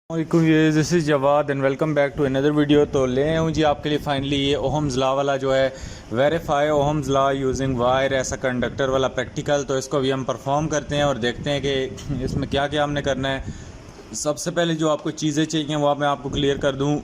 ये this is Jawad and welcome back to another video. तो ले आया हूँ जी आपके लिए फाइनली ये ओहम्स लॉ वाला जो है verify Ohm's law using wire ऐसा कंडक्टर वाला प्रैक्टिकल। तो इसको अभी हम परफॉर्म करते हैं और देखते हैं कि इसमें क्या क्या हमने करना है। सबसे पहले जो आपको चीज़ें चाहिए वो मैं आपको क्लियर कर दूँ।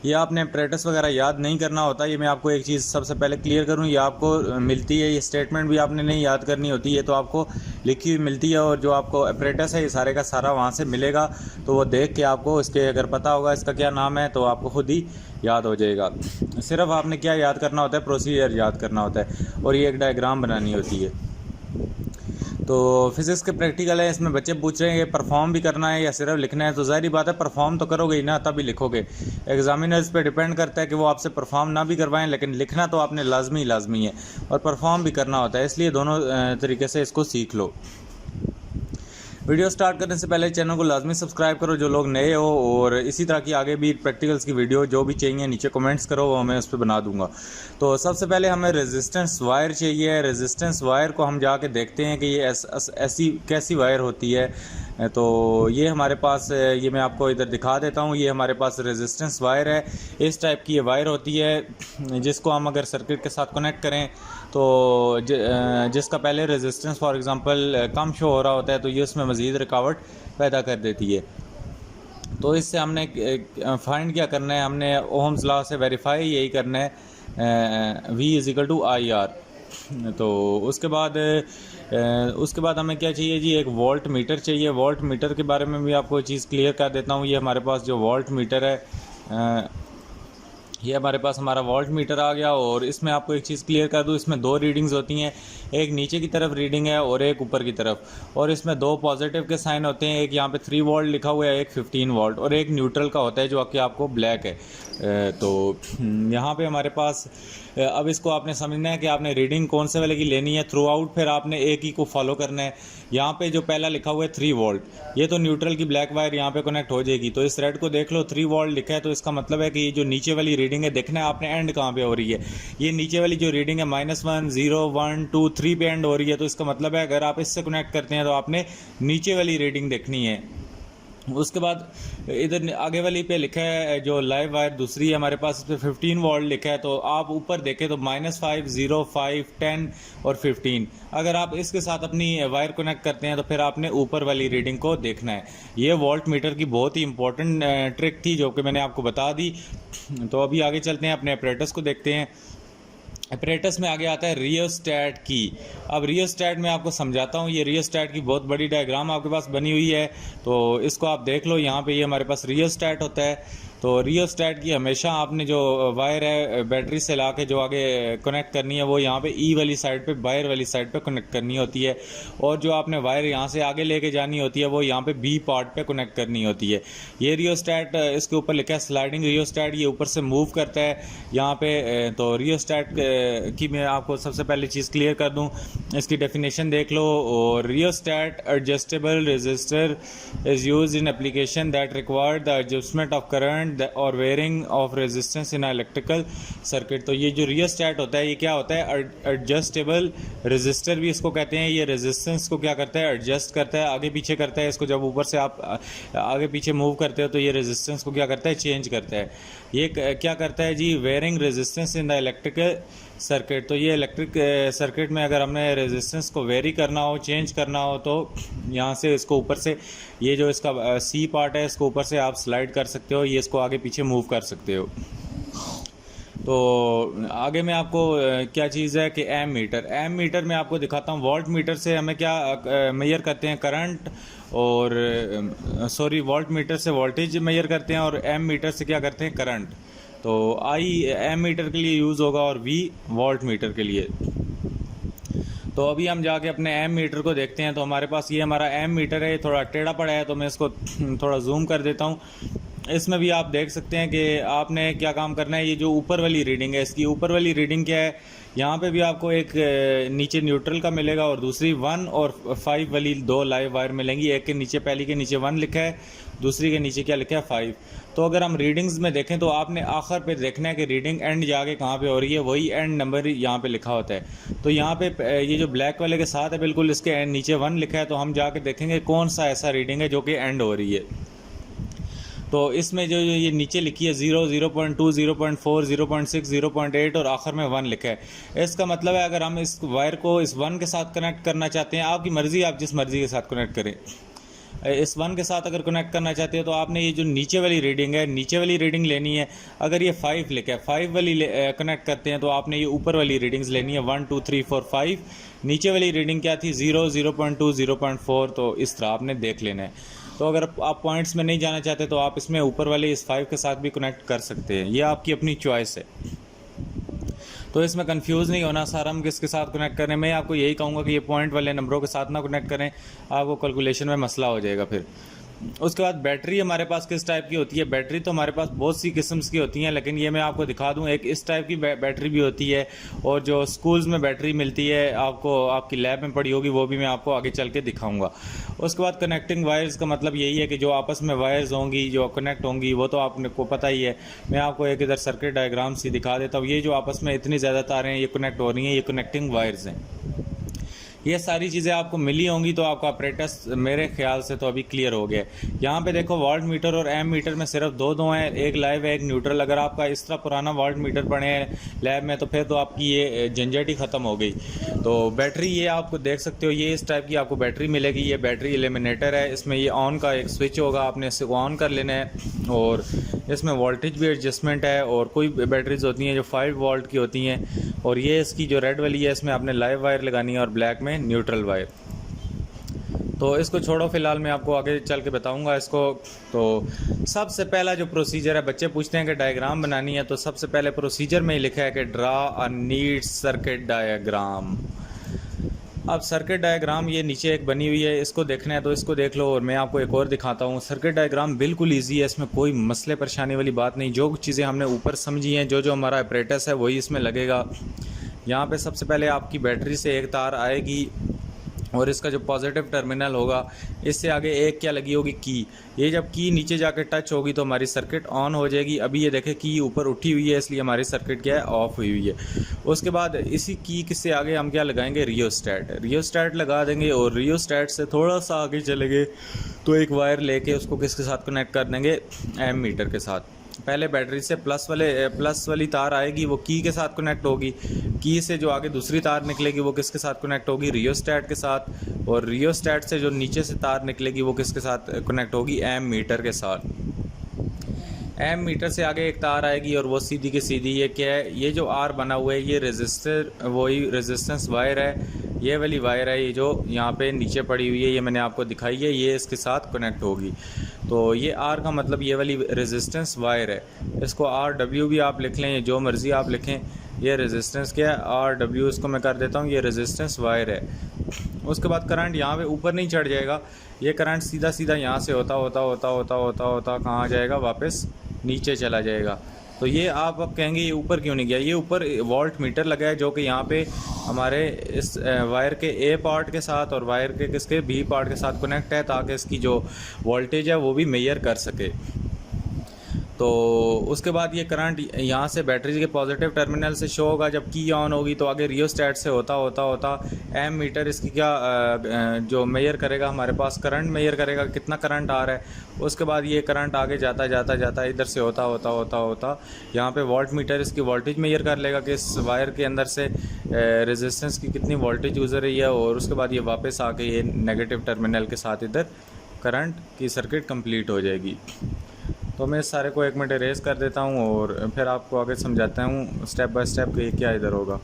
ये आपने अपरेटस वगैरह याद नहीं करना होता, ये मैं आपको एक चीज़ सबसे पहले क्लियर करूँ, ये आपको मिलती है। ये स्टेटमेंट भी आपने नहीं याद करनी होती है, तो आपको लिखी हुई मिलती है और जो आपको अपरेटस है ये सारे का सारा वहाँ से मिलेगा। तो वो देख के आपको इसके अगर पता होगा इसका क्या नाम है तो आपको खुद ही याद हो जाएगा। सिर्फ आपने क्या याद करना होता है, प्रोसीजर याद करना होता है और ये एक डायग्राम बनानी होती है। तो फिज़िक्स के प्रैक्टिकल है, इसमें बच्चे पूछ रहे हैं कि परफॉर्म भी करना है या सिर्फ लिखना है। तो ज़ाहिर बात है परफॉर्म तो करोगे ही ना, तभी लिखोगे। एग्जामिनर्स पे डिपेंड करता है कि वो आपसे परफॉर्म ना भी करवाएं, लेकिन लिखना तो आपने लाजमी है और परफॉर्म भी करना होता है। इसलिए दोनों तरीके से इसको सीख लो। वीडियो स्टार्ट करने से पहले चैनल को लाजमी सब्सक्राइब करो जो लोग नए हो, और इसी तरह की आगे भी प्रैक्टिकल्स की वीडियो जो भी चाहिए नीचे कमेंट्स करो, वो मैं उस पर बना दूंगा। तो सबसे पहले हमें रेजिस्टेंस वायर चाहिए। रेजिस्टेंस वायर को हम जाके देखते हैं कि ये ऐसी कैसी वायर होती है। तो ये हमारे पास, ये मैं आपको इधर दिखा देता हूँ, ये हमारे पास रेजिस्टेंस वायर है। इस टाइप की ये वायर होती है जिसको हम अगर सर्किट के साथ कनेक्ट करें तो जिसका पहले resistance for example come show हो रहा होता है तो ये उसमें मज़ीद रुकावट पैदा कर देती है। तो इससे हमने फाइंड क्या करना है, हमने ओहम्स लॉ से वेरीफाई यही करना है, V = IR। तो उसके बाद हमें क्या चाहिए जी, एक वोल्ट मीटर चाहिए। वोल्ट मीटर के बारे में भी आपको चीज़ क्लियर कर देता हूँ। ये हमारे पास जो वोल्ट मीटर है, ये हमारे पास हमारा वोल्ट मीटर आ गया। और इसमें आपको एक चीज़ क्लियर कर दूँ, इसमें दो रीडिंग्स होती हैं, एक नीचे की तरफ रीडिंग है और एक ऊपर की तरफ। और इसमें दो पॉजिटिव के साइन होते हैं, एक यहाँ पे 3 वोल्ट लिखा हुआ है, एक 15 वोल्ट, और एक न्यूट्रल का होता है जो कि आपको ब्लैक है। तो यहाँ पे हमारे पास अब इसको आपने समझना है कि आपने रीडिंग कौन से वाले की लेनी है थ्रू आउट, फिर आपने एक ही को फॉलो करना है। यहाँ पे जो पहला लिखा हुआ है 3 वोल्ट, ये तो न्यूट्रल की ब्लैक वायर यहाँ पे कनेक्ट हो जाएगी। तो इस रेड को देख लो, 3 वोल्ट लिखा है, तो इसका मतलब है कि ये जो नीचे वाली रीडिंग है, देखना है आपने एंड कहाँ पे हो रही है। ये नीचे वाली जो रीडिंग है -1 0 1 2 3 पे एंड हो रही है, तो इसका मतलब है अगर आप इससे कनेक्ट करते हैं तो आपने नीचे वाली रीडिंग देखनी है। उसके बाद इधर आगे वाली पे लिखा है जो लाइव वायर दूसरी है हमारे पास, इस पर 15 वोल्ट लिखा है। तो आप ऊपर देखें तो -5 0 5 10 और 15, अगर आप इसके साथ अपनी वायर कनेक्ट करते हैं तो फिर आपने ऊपर वाली रीडिंग को देखना है। ये वोल्ट मीटर की बहुत ही इंपॉर्टेंट ट्रिक थी जो कि मैंने आपको बता दी। तो अभी आगे चलते हैं, अपने ऑपरेटर्स को देखते हैं। अपरेटस में आगे आता है रियोस्टैट की। अब रियोस्टैट में आपको समझाता हूँ, ये रियोस्टैट की बहुत बड़ी डायग्राम आपके पास बनी हुई है, तो इसको आप देख लो। यहाँ पे ये हमारे पास रियोस्टैट होता है। तो रियोस्टैट की हमेशा आपने जो वायर है बैटरी से ला के जो आगे कनेक्ट करनी है वो यहाँ पे ई वाली साइड पे, वायर वाली साइड पे कनेक्ट करनी होती है, और जो आपने वायर यहाँ से आगे लेके जानी होती है वो यहाँ पे बी पार्ट पे कनेक्ट करनी होती है। ये रियोस्टैट, इसके ऊपर लिखा है स्लाइडिंग रियोस्टैट, ये ऊपर से मूव करता है यहाँ पे। तो रियोस्टैट की मैं आपको सबसे पहले चीज़ क्लियर कर दूँ, इसकी डेफिनेशन देख लो। और rheostat adjustable resistor is use in application that require the adjustment of current और varying of resistance in electrical circuit. तो ये जो रियोस्टैट होता है ये क्या होता है, एडजस्टेबल रेजिस्टर भी इसको कहते हैं। ये रेजिस्टेंस को क्या करता है, एडजस्ट करता है, आगे पीछे करता है इसको। जब ऊपर से आप आगे पीछे मूव करते हो तो ये रेजिस्टेंस को क्या करता है, चेंज करता है। ये क्या करता है जी, varying resistance in the electrical circuit. तो ये इलेक्ट्रिक सर्किट में अगर हमने रेजिस्टेंस को वेरी करना हो, चेंज करना हो, तो यहाँ से इसको ऊपर से, ये जो इसका सी पार्ट है इसको ऊपर से आप स्लाइड कर सकते हो, ये इसको आगे पीछे मूव कर सकते हो। तो आगे में आपको क्या चीज़ है कि एम मीटर में आपको दिखाता हूँ। वोल्ट मीटर से हमें क्या मेजर करते हैं, करंट, और वोल्ट मीटर से वोल्टेज मेजर करते हैं, और एम मीटर से क्या करते हैं, करंट। तो आई एम मीटर के लिए यूज़ होगा और वी वोल्ट मीटर के लिए। तो अभी हम जाके अपने एम मीटर को देखते हैं। तो हमारे पास ये हमारा एम मीटर है, थोड़ा टेढ़ा पड़ा है, तो मैं इसको थोड़ा जूम कर देता हूँ। इसमें भी आप देख सकते हैं कि आपने क्या काम करना है। ये जो ऊपर वाली रीडिंग है, इसकी ऊपर वाली रीडिंग क्या है, यहाँ पे भी आपको एक नीचे न्यूट्रल का मिलेगा और दूसरी 1 और 5 वाली दो लाइव वायर मिलेंगी। एक के नीचे, पहली के नीचे 1 लिखा है, दूसरी के नीचे क्या लिखा है, 5। तो अगर हम रीडिंग्स में देखें तो आपने आखिर पे देखना है कि रीडिंग एंड जाके कहाँ पे हो रही है, वही एंड नंबर यहाँ पे लिखा होता है। तो यहाँ पे ये जो ब्लैक वाले के साथ है बिल्कुल, इसके नीचे 1 लिखा है, तो हम जाके देखेंगे कौन सा ऐसा रीडिंग है जो कि एंड हो रही है। तो इसमें जो ये नीचे लिखी है 0, 0.2, 0.4, 0.6, 0.8 और आखिर में 1 लिखा है। इसका मतलब है अगर हम इस वायर को इस 1 के साथ कनेक्ट करना चाहते हैं, आपकी मर्ज़ी, आप जिस मर्ज़ी के साथ कनेक्ट करें। इस 1 के साथ अगर कनेक्ट करना चाहते हो तो आपने ये जो नीचे वाली रीडिंग है, नीचे वाली रीडिंग लेनी है। अगर ये 5 लिखा है, 5 वाली कनेक्ट करते हैं तो आपने ये ऊपर वाली रीडिंग्स लेनी है, 1, 2, 3, 4, 5। नीचे वाली रीडिंग क्या थी, 0, 0.2, 0.4। तो इस तरह आपने देख लेना है। तो अगर आप पॉइंट्स में नहीं जाना चाहते तो आप इसमें ऊपर वाले इस 5 के साथ भी कनेक्ट कर सकते हैं, ये आपकी अपनी चॉइस है। तो इसमें कंफ्यूज नहीं होना सर हम किसके साथ कनेक्ट करें। मैं आपको यही कहूँगा कि ये पॉइंट वाले नंबरों के साथ ना कनेक्ट करें, आपको कैलकुलेशन में मसला हो जाएगा फिर। उसके बाद बैटरी हमारे पास किस टाइप की होती है। बैटरी तो हमारे पास बहुत सी किस्म्स की होती हैं, लेकिन ये मैं आपको दिखा दूं, एक इस टाइप की बैटरी भी होती है, और जो स्कूल्स में बैटरी मिलती है आपको, आपकी लैब में पड़ी होगी, वो भी मैं आपको आगे चल के दिखाऊंगा। उसके बाद कनेक्टिंग वायर्स का मतलब यही है कि जो आपस में वायर्स होंगी, जो कनेक्ट होंगी, वो तो आपको पता ही है। मैं आपको एक इधर सर्किट डायग्राम सी दिखा देता हूँ। ये जो आपस में इतनी ज़्यादा तारें ये कनेक्ट हो रही हैं, ये कनेक्टिंग वायर्स हैं। ये सारी चीज़ें आपको मिली होंगी तो आपका अपरेटस मेरे ख्याल से तो अभी क्लियर हो गया। यहाँ पे देखो वोल्ट मीटर और एम मीटर में सिर्फ दो हैं, एक लाइव है एक न्यूट्रल। अगर आपका इस तरह पुराना वोल्ट मीटर पड़े हैं लैब में तो फिर तो आपकी ये झंझट ही ख़त्म हो गई। तो बैटरी ये आपको देख सकते हो, ये इस टाइप की आपको बैटरी मिलेगी। ये बैटरी एलिमिनेटर है, इसमें ये ऑन का एक स्विच होगा, आपने इसे ऑन कर लेना है। और इसमें वोल्टेज भी एडजस्टमेंट है, और कोई बैटरीज होती हैं जो 5 वोल्ट की होती हैं, और ये इसकी जो रेड वाली है इसमें आपने लाइव वायर लगानी है और ब्लैक में न्यूट्रल वायर। तो इसको छोड़ो, फिलहाल मैं आपको आगे चल के बताऊंगा इसको। तो सबसे पहला जो प्रोसीजर है, बच्चे पूछते हैं कि डायग्राम बनानी है, तो सबसे पहले प्रोसीजर में ही लिखा है कि draw a neat circuit diagram. अब सर्किट डायग्राम ये नीचे एक बनी हुई है, इसको देखना है तो इसको देख लो, और मैं आपको एक और दिखाता हूँ। सर्किट डायग्राम बिल्कुल इजी है, इसमें कोई मसले परेशानी वाली बात नहीं। जो चीज़ें हमने ऊपर समझी हैं, जो हमारा अपरेटस है वही इसमें लगेगा। यहाँ पे सबसे पहले आपकी बैटरी से एक तार आएगी, और इसका जो पॉजिटिव टर्मिनल होगा, इससे आगे एक क्या लगी होगी, की। ये जब की नीचे जाकर टच होगी तो हमारी सर्किट ऑन हो जाएगी। अभी ये देखें की ऊपर उठी हुई है, इसलिए हमारी सर्किट क्या है, ऑफ हुई हुई है। उसके बाद इसी की से आगे हम क्या लगाएंगे, रियोस्टैट लगा देंगे, और रियोस्टैट से थोड़ा सा आगे चलेंगे तो एक वायर लेके उसको किसके साथ कनेक्ट कर देंगे, एम मीटर के साथ। पहले बैटरी से प्लस वाली तार आएगी, वो की के साथ कनेक्ट होगी। की से जो आगे दूसरी तार निकलेगी वो किसके साथ कनेक्ट होगी, रियोस्टैट के साथ। और रियोस्टैट से जो नीचे से तार निकलेगी वो किसके साथ कनेक्ट होगी, एम मीटर के साथ। एम मीटर से आगे एक तार आएगी और वो सीधी की सीधी, ये क्या है, ये जो आर बना हुआ है ये रेजिस्टर, वही रेजिस्टेंस वायर है। ये वाली वायर है, ये जो यहाँ पे नीचे पड़ी हुई है, ये मैंने आपको दिखाई है, ये इसके साथ कनेक्ट होगी। तो ये आर का मतलब ये वाली रेजिस्टेंस वायर है। इसको आर डब्ल्यू भी आप लिख लें, जो मर्ज़ी आप लिखें। ये रेजिस्टेंस क्या है, आर डब्ल्यू, इसको मैं कर देता हूँ, ये रेजिस्टेंस वायर है। उसके बाद करंट यहाँ पे ऊपर नहीं चढ़ जाएगा, ये करंट सीधा सीधा यहाँ से होता कहाँ जाएगा, वापस नीचे चला जाएगा। तो ये आप अब कहेंगे ये ऊपर क्यों नहीं गया, ये ऊपर वोल्ट मीटर लगा है जो कि यहाँ पे हमारे इस वायर के ए पार्ट के साथ और वायर के किसके बी पार्ट के साथ कनेक्ट है, ताकि इसकी जो वोल्टेज है वो भी मेजर कर सके। तो उसके बाद ये करंट यहाँ से बैटरी के पॉजिटिव टर्मिनल से शो होगा। जब की ऑन होगी तो आगे रियोस्टैट से होता एम मीटर इसकी क्या जो मेजर करेगा, हमारे पास करंट मेजर करेगा, कितना करंट आ रहा है। उसके बाद ये करंट आगे जाता इधर से होता यहाँ पे वोल्ट मीटर इसकी वोल्टेज मेजर कर लेगा कि इस वायर के अंदर से रेजिस्टेंस की कितनी वोल्टेज गुजर रही है। और उसके बाद ये वापस आके ये नेगेटिव टर्मिनल के साथ इधर करंट की सर्किट कंप्लीट हो जाएगी। तो मैं इस सारे को 1 मिनट इरेज कर देता हूँ और फिर आपको आगे समझाता हूँ स्टेप बाय स्टेप कि क्या इधर होगा।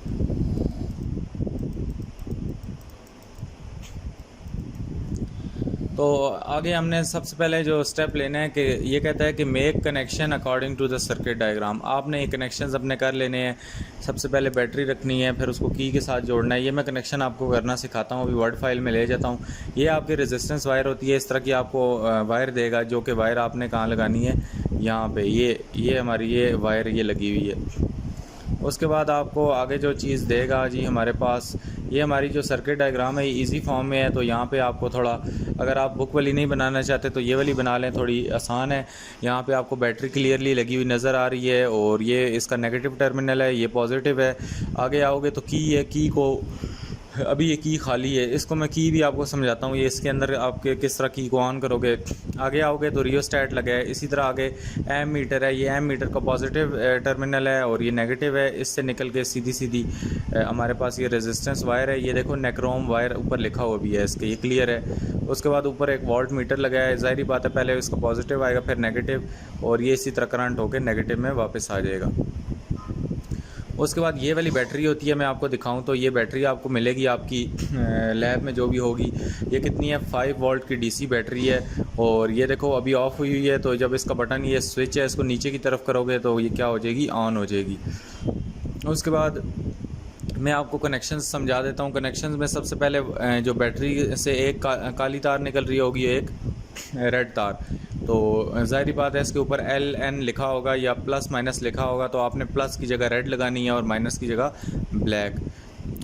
तो आगे हमने सबसे पहले जो स्टेप लेना है कि ये कहता है कि make connection according to the circuit diagram. आपने ये कनेक्शंस अपने कर लेने हैं। सबसे पहले बैटरी रखनी है, फिर उसको की के साथ जोड़ना है। ये मैं कनेक्शन आपको करना सिखाता हूँ, अभी वर्ड फाइल में ले जाता हूँ। ये आपकी रेजिस्टेंस वायर होती है, इस तरह की आपको वायर देगा, जो कि वायर आपने कहाँ लगानी है, यहाँ पे ये हमारी ये वायर ये लगी हुई है। उसके बाद आपको आगे जो चीज़ देगा जी, हमारे पास ये हमारी जो सर्किट डायग्राम है ये इजी फॉर्म में है। तो यहाँ पे आपको थोड़ा, अगर आप बुक वाली नहीं बनाना चाहते तो ये वाली बना लें, थोड़ी आसान है। यहाँ पे आपको बैटरी क्लियरली लगी हुई नज़र आ रही है और ये इसका नेगेटिव टर्मिनल है, ये पॉजिटिव है। आगे आओगे तो की है, की को अभी ये की खाली है, इसको मैं की भी आपको समझाता हूँ। ये इसके अंदर आपके किस तरह की को ऑन करोगे, आगे आओगे तो रियोस्टेट लगा है। इसी तरह आगे एम मीटर है, ये एम मीटर का पॉजिटिव टर्मिनल है और ये नेगेटिव है। इससे निकल के सीधी सीधी हमारे पास ये रेजिस्टेंस वायर है, ये देखो नेक्रोम वायर ऊपर लिखा हुआ भी है इसके, ये क्लियर है। उसके बाद ऊपर एक वोल्ट मीटर लगा है, ज़ाहिर बात है पहले इसका पॉजिटिव आएगा फिर नेगेटिव, और ये इसी तरह करंट होकर नेगेटिव में वापस आ जाएगा। उसके बाद ये वाली बैटरी होती है, मैं आपको दिखाऊं तो ये बैटरी आपको मिलेगी आपकी लैब में जो भी होगी। ये कितनी है, 5 वोल्ट की डीसी बैटरी है। और ये देखो अभी ऑफ़ हुई हुई है, तो जब इसका बटन ये स्विच है इसको नीचे की तरफ करोगे तो ये क्या हो जाएगी, ऑन हो जाएगी। उसके बाद मैं आपको कनेक्शंस समझा देता हूँ। कनेक्शंस में सबसे पहले जो बैटरी से एक काली तार निकल रही होगी, एक रेड तार, तो ज़ाहिर बात है इसके ऊपर LN लिखा होगा या प्लस माइनस लिखा होगा, तो आपने प्लस की जगह रेड लगानी है और माइनस की जगह ब्लैक।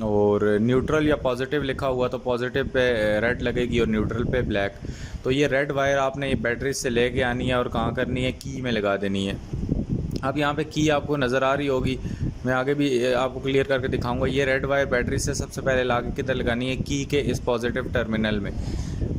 और न्यूट्रल या पॉजिटिव लिखा हुआ तो पॉजिटिव पे रेड लगेगी और न्यूट्रल पे ब्लैक। तो ये रेड वायर आपने ये बैटरी से लेके आनी है और कहाँ करनी है, की में लगा देनी है। अब यहाँ पे की आपको नज़र आ रही होगी, मैं आगे भी आपको क्लियर करके दिखाऊंगा। ये रेड वायर बैटरी से सबसे पहले लाके किधर लगानी है, की के इस पॉजिटिव टर्मिनल में।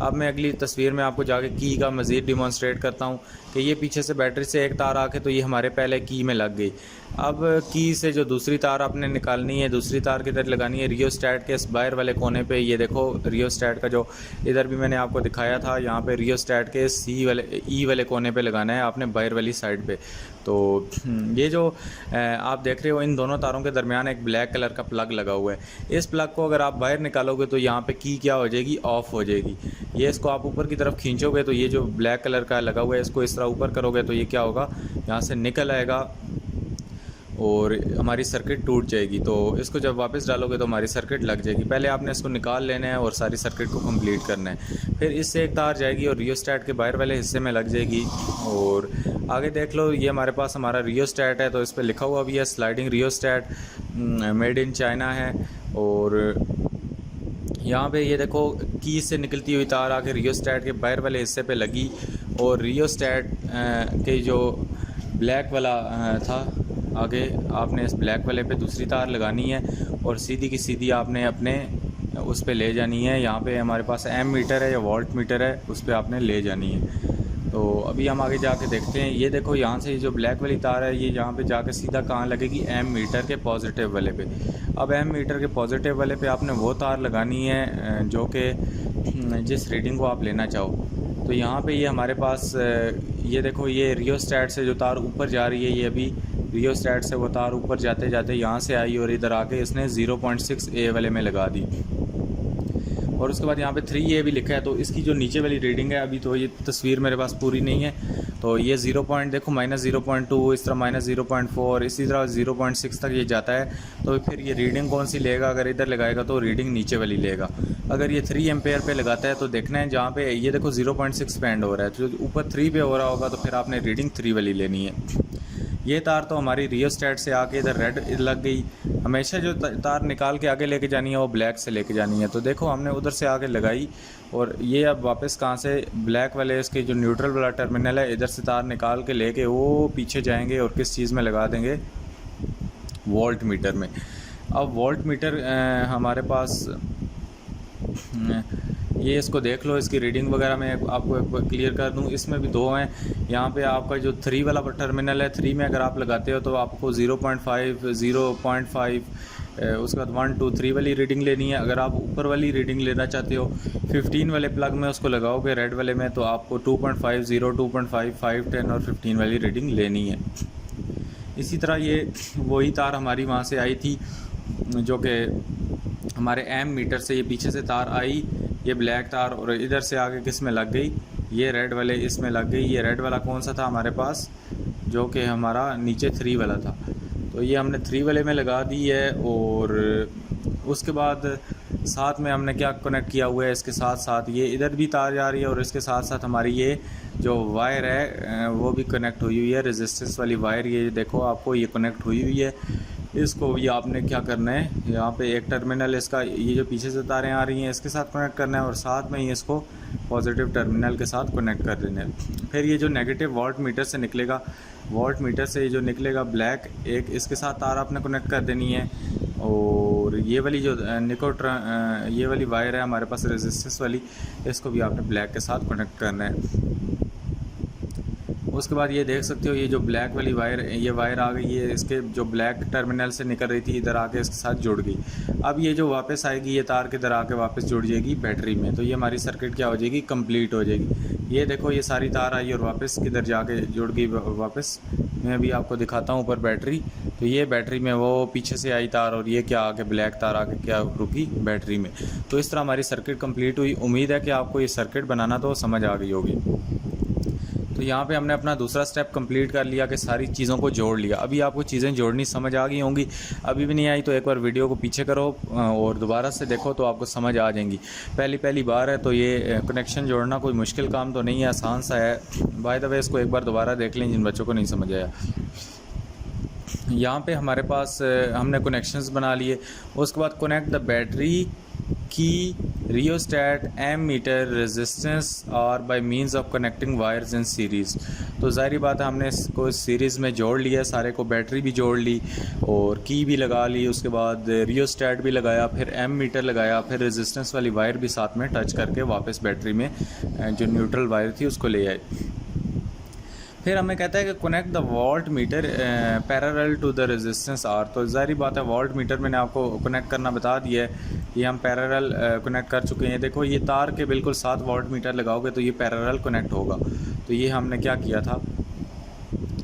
अब मैं अगली तस्वीर में आपको जाके की का मज़ीद डिमॉन्स्ट्रेट करता हूँ कि ये पीछे से बैटरी से एक तार आके तो ये हमारे पहले की में लग गई। अब की से जो दूसरी तार आपने निकालनी है, दूसरी तार किधर लगानी है, रियोस्टेट के इस बाहर वाले कोने पे। ये देखो रियोस्टेट का जो इधर भी मैंने आपको दिखाया था, यहाँ पे रियोस्टेट के ई वाले कोने पे लगाना है आपने, बाहर वाली साइड पे। तो ये जो आप देख रहे हो इन दोनों तारों के दरमियान एक ब्लैक कलर का प्लग लगा हुआ है। इस प्लग को अगर आप बाहर निकालोगे तो यहाँ पे की क्या हो जाएगी, ऑफ हो जाएगी। ये इसको आप ऊपर की तरफ खींचोगे तो ये जो ब्लैक कलर का लगा हुआ है इसको इस तरह ऊपर करोगे तो ये क्या होगा, यहाँ से निकल आएगा और हमारी सर्किट टूट जाएगी। तो इसको जब वापस डालोगे तो हमारी सर्किट लग जाएगी। पहले आपने इसको निकाल लेना है और सारी सर्किट को कंप्लीट करना है। फिर इससे एक तार जाएगी और रियोस्टेट के बाहर वाले हिस्से में लग जाएगी। और आगे देख लो, ये हमारे पास हमारा रियोस्टेट है, तो इस पर लिखा हुआ भी है sliding rheostat, made in China है। और यहाँ पे ये देखो की से निकलती हुई तार आके रियोस्टेट के बाहर वाले हिस्से पे लगी और रियोस्टेट के जो ब्लैक वाला था, आगे आपने इस ब्लैक वाले पे दूसरी तार लगानी है और सीधी की सीधी आपने अपने उस पे ले जानी है। यहाँ पे हमारे पास एम मीटर है या वोल्ट मीटर है, उस पे आपने ले जानी है। तो अभी हम आगे जाके देखते हैं। ये देखो यहाँ से जो ब्लैक वाली तार है ये यहाँ पे जाके सीधा कहाँ लगेगी, एम मीटर के पॉजिटिव वाले पे। अब एम मीटर के पॉजिटिव वाले पे आपने वो तार लगानी है जो कि जिस रीडिंग को आप लेना चाहो। तो यहाँ पे ये हमारे पास ये देखो, ये रियोस्टेट से जो तार ऊपर जा रही है, ये अभी रियोस्टेट से वो तार ऊपर जाते जाते यहाँ से आई और इधर आके इसने 0.6A वाले में लगा दी। और उसके बाद यहाँ पे 3A भी लिखा है। तो इसकी जो नीचे वाली रीडिंग है, अभी तो ये तस्वीर मेरे पास पूरी नहीं है, तो ये 0 पॉइंट देखो -0.2, इस तरह -0.4, इसी तरह 0.6 तक ये जाता है। तो फिर ये रीडिंग कौन सी लेगा, अगर इधर लगाएगा तो रीडिंग नीचे वाली लेगा। अगर ये 3 एम्पेयर पे लगाता है तो देखना है जहाँ पे ये देखो 0.6 पे एंड हो रहा है, तो ऊपर 3 पे हो रहा होगा तो फिर आपने रीडिंग 3 वाली लेनी है। ये तार तो हमारी रियोस्टेट से आके इधर रेड लग गई। हमेशा जो तार निकाल के आगे लेके जानी है वो ब्लैक से लेके जानी है। तो देखो हमने उधर से आगे लगाई और ये अब वापस कहाँ से, ब्लैक वाले इसके जो न्यूट्रल वाला टर्मिनल है, इधर से तार निकाल के लेके वो पीछे जाएंगे और किस चीज़ में लगा देंगे, वोल्ट मीटर में। अब वोल्ट मीटर हमारे पास ये इसको देख लो, इसकी रीडिंग वगैरह मैं आपको क्लियर कर दूं। इसमें भी 2 हैं। यहाँ पे आपका जो 3 वाला टर्मिनल है, 3 में अगर आप लगाते हो तो आपको 0.5, 0.5, उसके बाद 1, 2, 3 वाली रीडिंग लेनी है। अगर आप ऊपर वाली रीडिंग लेना चाहते हो 15 वाले प्लग में उसको लगाओगे रेड वाले में, तो आपको 2.5, 0, 2.5, 5, 10 और 15 वाली रीडिंग लेनी है। इसी तरह ये वही तार हमारी वहाँ से आई थी जो कि हमारे एम मीटर से ये पीछे से तार आई, ये ब्लैक तार, और इधर से आगे किस में लग गई, ये रेड वाले इसमें लग गई। ये रेड वाला कौन सा था हमारे पास, जो कि हमारा नीचे 3 वाला था, तो ये हमने 3 वाले में लगा दी है। और उसके बाद साथ में हमने क्या कनेक्ट किया हुआ है, इसके साथ साथ ये इधर भी तार जा रही है और इसके साथ साथ हमारी ये जो वायर है वो भी कनेक्ट हुई हुई है, रेजिस्टेंस वाली वायर। ये देखो आपको ये कनेक्ट हुई हुई है। इसको भी आपने क्या करना है, यहाँ पे एक टर्मिनल इसका, ये जो पीछे से तारें आ रही हैं इसके साथ कनेक्ट करना है और साथ में ही इसको पॉजिटिव टर्मिनल के साथ कनेक्ट कर देना है। फिर ये जो नेगेटिव वोल्ट मीटर से निकलेगा, वोल्ट मीटर से ये जो निकलेगा ब्लैक, एक इसके साथ तार आपने कनेक्ट कर देनी है। और और ये वाली जो ये वाली वायर है हमारे पास रेजिस्टेंस वाली, इसको भी आपने ब्लैक के साथ कनेक्ट करना है। उसके बाद ये देख सकते हो ये जो ब्लैक वाली वायर, ये वायर आ गई है, इसके जो ब्लैक टर्मिनल से निकल रही थी इधर आके इसके साथ जुड़ गई। अब ये जो वापस आएगी ये तार के इधर आके वापस जुड़ जाएगी बैटरी में, तो ये हमारी सर्किट क्या हो जाएगी, कंप्लीट हो जाएगी। ये देखो ये सारी तार आई और वापस किधर जाके जुड़ गई वापस। मैं अभी आपको दिखाता हूँ ऊपर बैटरी, तो ये बैटरी में वो पीछे से आई तार और ये क्या आके ब्लैक तार आके क्या रुकी बैटरी में। तो इस तरह हमारी सर्किट कंप्लीट हुई। उम्मीद है कि आपको ये सर्किट बनाना तो समझ आ गई होगी। तो यहाँ पे हमने अपना दूसरा स्टेप कंप्लीट कर लिया कि सारी चीज़ों को जोड़ लिया। अभी आपको चीज़ें जोड़नी समझ आ गई होंगी, अभी भी नहीं आई तो एक बार वीडियो को पीछे करो और दोबारा से देखो तो आपको समझ आ जाएंगी। पहली बार है तो ये कनेक्शन जोड़ना कोई मुश्किल काम तो नहीं है, आसान सा है। बाय द वे इसको एक बार दोबारा देख लें जिन बच्चों को नहीं समझ आया। यहाँ पे हमारे पास हमने कनेक्शंस बना लिए। उसके बाद कनेक्ट द बैटरी की रियोस्टैट एम मीटर रेजिस्टेंस और by means of connecting wires in series. तो ज़ाहिर बात है हमने इसको सीरीज़ में जोड़ लिया सारे को, बैटरी भी जोड़ ली और की भी लगा ली, उसके बाद रियोस्टैट भी लगाया, फिर एम मीटर लगाया, फिर रेजिस्टेंस वाली वायर भी साथ में टच करके वापस बैटरी में जो न्यूट्रल वायर थी उसको ले आए। फिर हमें कहता है कि connect the voltmeter parallel to the resistance R. तो ज़ाहिर बात है वोल्ट मीटर मैंने आपको कनेक्ट करना बता दिया है, ये हम पैरेलल कनेक्ट कर चुके हैं। देखो ये तार के बिल्कुल साथ वोल्ट मीटर लगाओगे तो ये पैरेलल कनेक्ट होगा। तो ये हमने क्या किया था,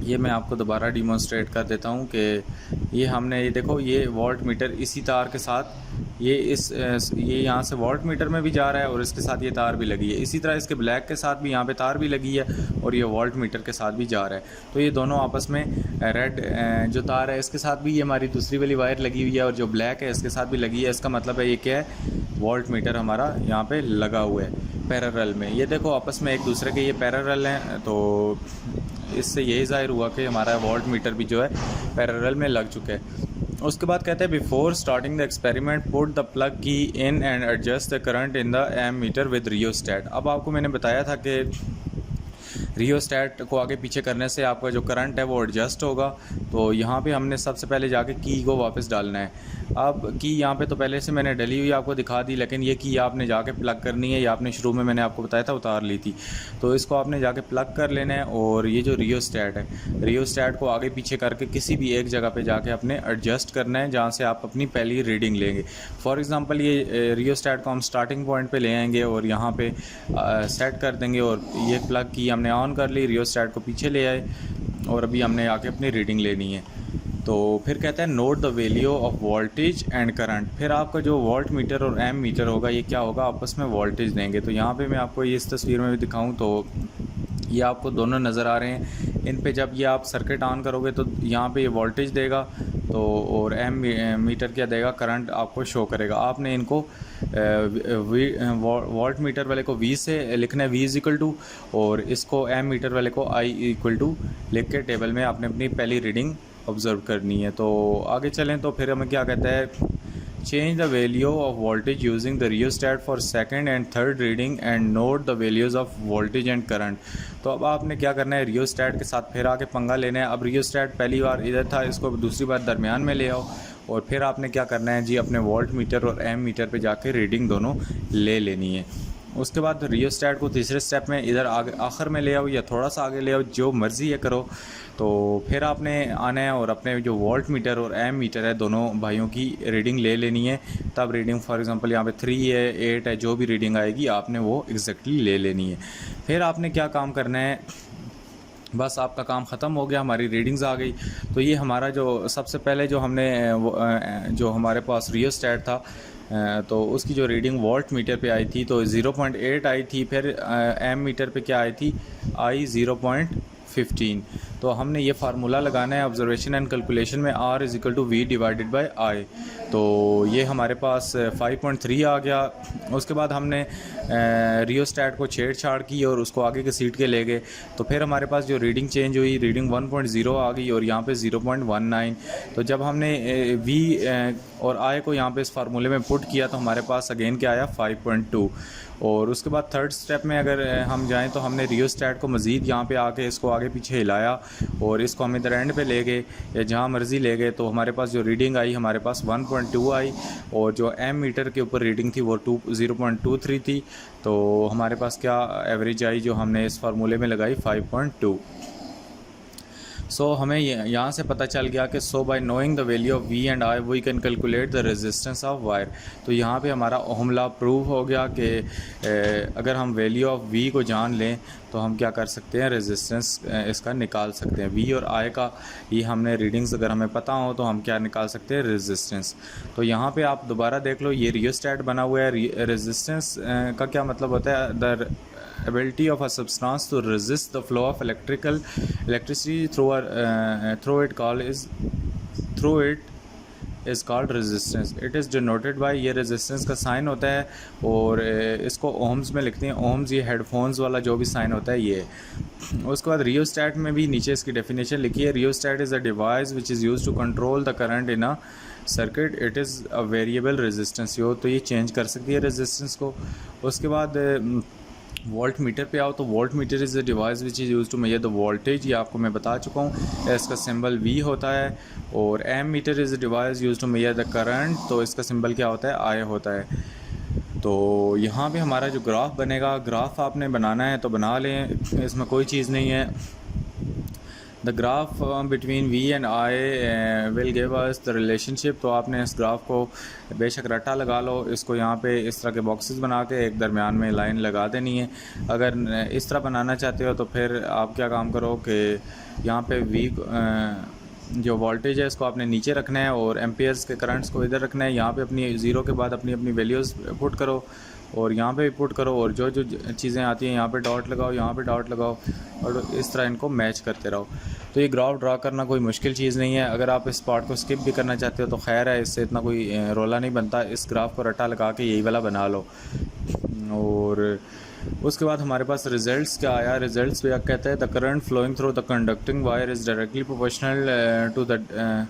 ये मैं आपको दोबारा डिमॉन्स्ट्रेट कर देता हूँ कि ये हमने ये देखो ये वोल्ट मीटर इसी तार के साथ ये यहाँ से वोल्ट मीटर में भी जा रहा है और इसके साथ ये तार भी लगी है। इसी तरह इसके ब्लैक के साथ भी यहाँ पे तार भी लगी है और ये वोल्ट मीटर के साथ भी जा रहा है। तो ये दोनों आपस में रेड जो तार है इसके साथ भी ये हमारी दूसरी वाली वायर लगी हुई है और जो ब्लैक है इसके साथ भी लगी है। इसका मतलब है ये क्या है, वोल्ट मीटर हमारा यहाँ पे लगा हुआ है पैरेलल में। ये देखो आपस में एक दूसरे के ये पैरेलल हैं, तो इससे यही ज़ाहिर हुआ कि हमारा वोल्ट मीटर भी जो है पैरेलल में लग चुका है। उसके बाद कहते हैं before starting the experiment put the plug key in and adjust the current in the ammeter with rheostat. अब आपको मैंने बताया था कि रियोस्टैट को आगे पीछे करने से आपका जो करंट है वो एडजस्ट होगा। तो यहाँ पे हमने सबसे पहले जाके की को वापस डालना है। अब की यहाँ पे तो पहले से मैंने डली हुई आपको दिखा दी, लेकिन ये की आपने जाके प्लग करनी है। ये आपने शुरू में मैंने आपको बताया था उतार ली थी, तो इसको आपने जाके प्लग कर लेना है। और ये जो रियोस्टैट है, रियोस्टैट को आगे पीछे करके किसी भी एक जगह पे जाके अपने एडजस्ट करना है जहाँ से आप अपनी पहली रीडिंग लेंगे। फॉर एग्ज़ाम्पल ये रियोस्टैट को हम स्टार्टिंग पॉइंट पे ले आएंगे और यहाँ पे सेट कर देंगे और ये प्लग की हमने ऑन कर ली, रियोस्टैट को पीछे ले आए और अभी हमने आके अपनी रीडिंग लेनी है। तो फिर कहता है note the value of voltage and current. फिर आपका जो वोल्ट मीटर और एम मीटर होगा ये क्या होगा, आपस में वोल्टेज देंगे। तो यहाँ पे मैं आपको ये इस तस्वीर में भी दिखाऊं तो ये आपको दोनों नज़र आ रहे हैं। इन पे जब ये आप सर्किट ऑन करोगे तो यहाँ पे ये वोल्टेज देगा तो और एम मीटर क्या देगा, करंट आपको शो करेगा। आपने इनको वोल्ट मीटर वाले को V से लिखना है, V इज इक्वल टू, और इसको एम मीटर वाले को I इक्वल टू लिख के टेबल में आपने अपनी पहली रीडिंग ऑब्ज़र्व करनी है। तो आगे चलें तो फिर हमें क्या कहता है, change the value of voltage using the rheostat for second and third reading and note the values of voltage and current. तो अब आपने क्या करना है, रियोस्टैट के साथ फिर आके पंगा लेना है। अब रियोस्टैट पहली बार इधर था, इसको दूसरी बार दरमियान में ले आओ और फिर आपने क्या करना है जी, अपने वोल्ट मीटर और एम मीटर पे जाके रीडिंग दोनों ले लेनी है। उसके बाद रियोस्टैट को तीसरे स्टेप में इधर आगे आखिर में ले आओ या थोड़ा सा आगे ले आओ, जो मर्ज़ी है करो। तो फिर आपने आना है और अपने जो वोल्ट मीटर और एम मीटर है दोनों भाइयों की रीडिंग ले लेनी है। तब रीडिंग फॉर एग्जांपल यहाँ पे 3 है 8 है, जो भी रीडिंग आएगी आपने वो एग्जैक्टली ले लेनी है। फिर आपने क्या काम करना है, बस आपका काम ख़त्म हो गया, हमारी रीडिंग्स आ गई। तो ये हमारा जो सबसे पहले जो हमने जो हमारे पास रियोस्टैट था तो उसकी जो रीडिंग वोल्ट मीटर पे आई थी तो 0.8 आई थी। फिर एम मीटर पे क्या आई थी, आई 0.15। तो हमने ये फार्मूला लगाना है ऑब्जर्वेशन एंड कैलकुलेशन में, R is equal to V divided by I। तो ये हमारे पास 5.3 आ गया। उसके बाद हमने रियोस्टैट को छेड़छाड़ की और उसको आगे के सीट के ले गए। तो फिर हमारे पास जो रीडिंग चेंज हुई, रीडिंग 1.0 आ गई और यहाँ पे 0.19। तो जब हमने V और I को यहाँ पे इस फार्मूले में पुट किया तो हमारे पास अगेन क्या आया, 5.2। और उसके बाद थर्ड स्टेप में अगर हम जाएं तो हमने रियोस्टैट को मज़ीद यहाँ पे आके इसको आगे पीछे हिलाया और इसको हम इधर एंड पे ले गए या जहाँ मर्ज़ी ले गए, तो हमारे पास जो रीडिंग आई हमारे पास 1.2 आई और जो एम मीटर के ऊपर रीडिंग थी वो 0.23 थी। तो हमारे पास क्या एवरेज आई जो हमने इस फार्मूले में लगाई 5.2। सो हमें यहाँ से पता चल गया कि so by knowing the value of V and I we can calculate the resistance of wire. तो यहाँ पे हमारा ओहम लॉ प्रूव हो गया कि अगर हम वैल्यू ऑफ वी को जान लें तो हम क्या कर सकते हैं, रेजिस्टेंस इसका निकाल सकते हैं। वी और आई का ये हमने रीडिंग्स अगर हमें पता हो तो हम क्या निकाल सकते हैं, रेजिस्टेंस। तो यहाँ पे आप दोबारा देख लो, ये रियोस्टैट बना हुआ है। रेजिस्टेंस का क्या मतलब होता है, the ability of a substance to resist the flow of electricity through it is called resistance. It is denoted by, ये resistance का साइन होता है और इसको ohms में लिखते हैं। ohms ये हेडफोन्स वाला जो भी साइन होता है ये। उसके बाद रियोस्टैट में भी नीचे इसकी डेफिनेशन लिखी है। Rheostat is a device which is use to control the current in a circuit. It is a variable resistance. तो ये चेंज कर सकती है रेजिस्टेंस को। उसके बाद वोल्ट मीटर पे आओ तो volt meter is a device which is use to measure the voltage. ये आपको मैं बता चुका हूँ, इसका सिंबल वी होता है। और M metre is a device use to measure the current, तो इसका सिंबल क्या होता है, आई होता है। तो यहाँ पे हमारा जो ग्राफ बनेगा, ग्राफ आपने बनाना है तो बना लें, इसमें कोई चीज़ नहीं है। The graph between we and I will give us the relationship. तो आपने इस ग्राफ को बेशक रट्टा लगा लो, इसको यहाँ पे इस तरह के बॉक्सेस बना के एक दरमियान में लाइन लगा देनी है। अगर इस तरह बनाना चाहते हो तो फिर आप क्या काम करो कि यहाँ पे वी जो वोल्टेज है इसको आपने नीचे रखना है और एम्पियर्स के करंट्स को इधर रखना है। यहाँ पे अपनी ज़ीरो के बाद अपनी अपनी वैल्यूज़ पुट करो और यहाँ पे भी पुट करो और जो जो चीज़ें आती हैं यहाँ पे डॉट लगाओ, यहाँ पे डॉट लगाओ और इस तरह इनको मैच करते रहो। तो ये ग्राफ ड्रा करना कोई मुश्किल चीज़ नहीं है। अगर आप इस पार्ट को स्किप भी करना चाहते हो तो खैर है, इससे इतना कोई रोला नहीं बनता। इस ग्राफ को रट्टा लगा के यही वाला बना लो। और उसके बाद हमारे पास रिजल्ट्स क्या आया। रिजल्ट्स पे कहते हैं the current flowing through the conducting wire is directly proportional to the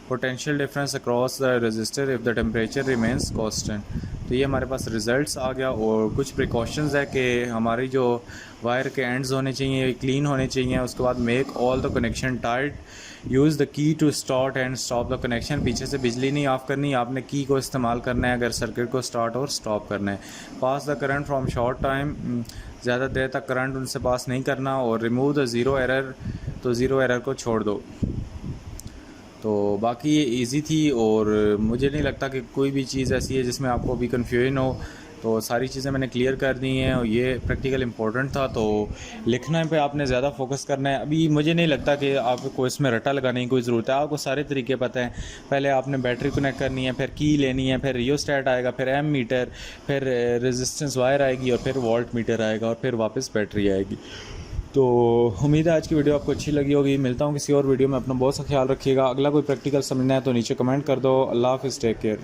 potential difference across the resistor if the temperature remains constant. तो ये हमारे पास रिज़ल्ट्स आ गया। और कुछ प्रिकॉशंस है कि हमारी जो वायर के एंड्स होने चाहिए क्लीन होने चाहिए। उसके बाद make all the connection tight, use the key to start and stop the connection. पीछे से बिजली नहीं ऑफ करनी, आपने की को इस्तेमाल करना है अगर सर्किट को स्टार्ट और स्टॉप करना है। Pass the current from short time, ज़्यादा देर तक करंट उनसे पास नहीं करना। और रिमूव द ज़ीरो एरर, तो ज़ीरो एरर को छोड़ दो। तो बाकी ये इजी थी और मुझे नहीं लगता कि कोई भी चीज़ ऐसी है जिसमें आपको अभी कन्फ्यूजन हो। तो सारी चीज़ें मैंने क्लियर कर दी हैं और ये प्रैक्टिकल इंपॉर्टेंट था। तो लिखने पे आपने ज़्यादा फोकस करना है। अभी मुझे नहीं लगता कि आपको इसमें रट्टा लगाने की कोई ज़रूरत है, आपको सारे तरीके पता हैं। पहले आपने बैटरी कनेक्ट करनी है, फिर की लेनी है, फिर रियोस्टैट आएगा, फिर एम मीटर, फिर रेजिस्टेंस वायर आएगी और फिर वोल्ट मीटर आएगा और फिर वापस बैटरी आएगी। तो उम्मीद है आज की वीडियो आपको अच्छी लगी होगी। मिलता हूँ किसी और वीडियो में। अपना बहुत सा ख्याल रखिएगा। अगला कोई प्रैक्टिकल समझना है तो नीचे कमेंट कर दो। अल्लाह हाफ़िज़, टेक केयर।